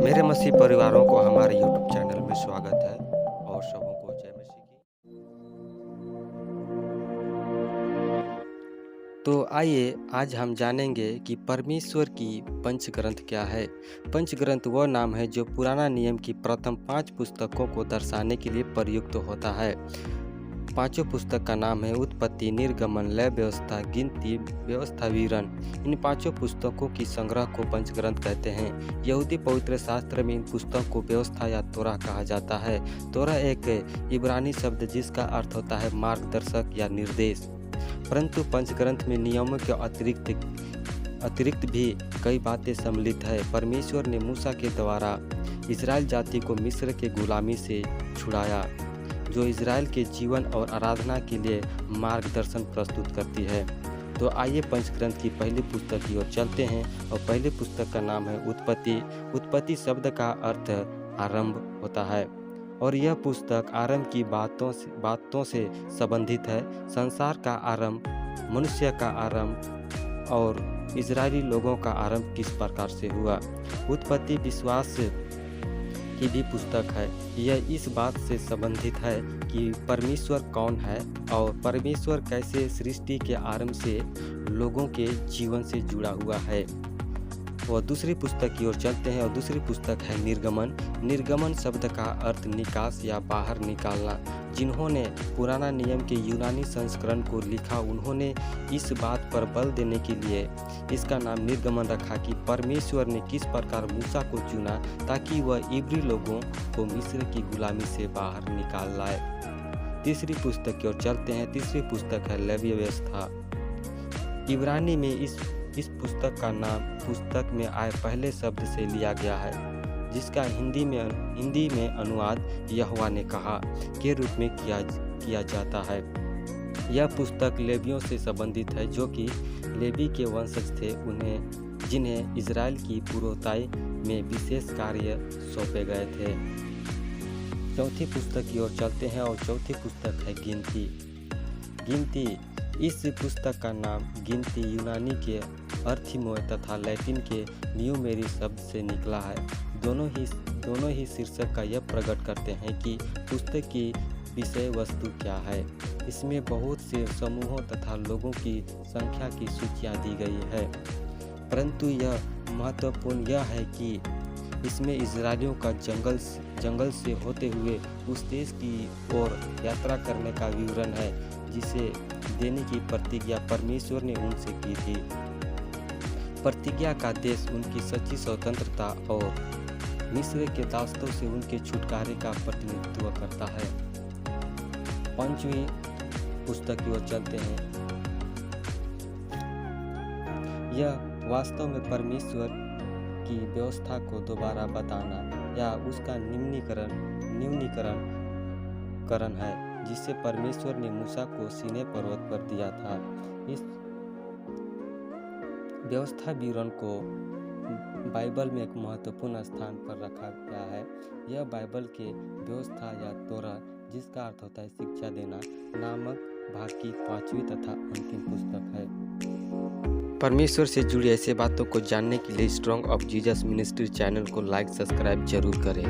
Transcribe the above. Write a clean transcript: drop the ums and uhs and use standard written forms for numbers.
मेरे मसीह परिवारों को हमारे यूट्यूब चैनल में स्वागत है और सबों को जय मसीह की। तो आइए आज हम जानेंगे कि परमेश्वर की पंचग्रंथ क्या है। पंचग्रंथ वह नाम है जो पुराना नियम की प्रथम 5 पुस्तकों को दर्शाने के लिए प्रयुक्त होता है। पांचों पुस्तक का नाम है उत्पत्ति, निर्गमन, लय व्यवस्था, गिनती, व्यवस्था, विवरण। इन पांचों पुस्तकों की संग्रह को पंचग्रंथ कहते हैं। यहूदी पवित्र शास्त्र में इन पुस्तकों को व्यवस्था या तोरा कहा जाता है। तोरा एक इब्रानी शब्द जिसका अर्थ होता है मार्गदर्शक या निर्देश। परंतु पंचग्रंथ में नियमों के अतिरिक्त भी कई बातें सम्मिलित है। परमेश्वर ने मूसा के द्वारा इजराइल जाति को मिस्र के गुलामी से छुड़ाया, जो इजराइल के जीवन और आराधना के लिए मार्गदर्शन प्रस्तुत करती है। तो आइए पंचग्रंथ की पहली पुस्तक की ओर चलते हैं और पहली पुस्तक का नाम है उत्पत्ति। उत्पत्ति शब्द का अर्थ आरंभ होता है और यह पुस्तक आरंभ की बातों से संबंधित है। संसार का आरंभ, मनुष्य का आरंभ और इजरायली लोगों का आरंभ किस प्रकार से हुआ। उत्पत्ति विश्वास की भी पुस्तक है। यह इस बात से संबंधित है कि परमेश्वर कौन है और परमेश्वर कैसे सृष्टि के आरंभ से लोगों के जीवन से जुड़ा हुआ है। और दूसरी पुस्तक की ओर चलते हैं और दूसरी पुस्तक है निर्गमन। निर्गमन शब्द का अर्थ निकास या बाहर निकालना। जिन्होंने पुराना नियम के यूनानी संस्करण को लिखा, उन्होंने इस बात पर बल देने के लिए इसका नाम निर्गमन रखा कि परमेश्वर ने किस प्रकार मूसा को चुना ताकि वह इब्री लोगों को मिस्र की गुलामी से बाहर निकाल लाए। तीसरी पुस्तक की ओर चलते हैं। तीसरी पुस्तक है लय व्यवस्था। इब्रानी में इस पुस्तक का नाम पुस्तक में आए पहले शब्द से लिया गया है, जिसका हिंदी में अनुवाद यहोवा ने कहा के रूप में किया जाता है। यह पुस्तक लेवियों से संबंधित है, जो कि लेवी के वंशज थे, जिन्हें इजराइल की पुरोहिताई में विशेष कार्य सौंपे गए थे। चौथी पुस्तक की ओर चलते हैं और चौथी पुस्तक है गिनती। इस पुस्तक का नाम गिनती यूनानी के अर्थिमोय तथा लैटिन के न्यूमेरी शब्द से निकला है। दोनों ही शीर्षक का यह प्रकट करते हैं कि पुस्तक की विषय वस्तु क्या है। इसमें बहुत से समूहों तथा लोगों की संख्या की सूचियाँ दी गई है, परंतु यह महत्वपूर्ण यह है कि इसमें इजरायलियों का जंगल से होते हुए उस देश की ओर यात्रा करने का विवरण है, जिसे देने की प्रतिज्ञा परमेश्वर ने उनसे की थी। प्रतिज्ञा का देश उनकी सच्ची स्वतंत्रता और मिस्र के दासों से उनके छुटकारे का प्रतिनिधित्व करता है। पांचवी पुस्तक की ओर चलते हैं। यह वास्तव में परमेश्वर की व्यवस्था को दोबारा बताना या उसका न्यूनीकरण है, जिसे परमेश्वर ने मूसा को सीनै पर्वत पर दिया था। इस व्यवस्था विवरण को बाइबल में एक महत्वपूर्ण स्थान पर रखा गया है। यह बाइबल के व्यवस्था या तोरा, जिसका अर्थ होता है शिक्षा देना, नामक भाग की 5वीं तथा अंतिम पुस्तक है। परमेश्वर से जुड़ी ऐसे बातों को जानने के लिए strong of Jesus ministry channel को लाइक सब्सक्राइब जरूर करें।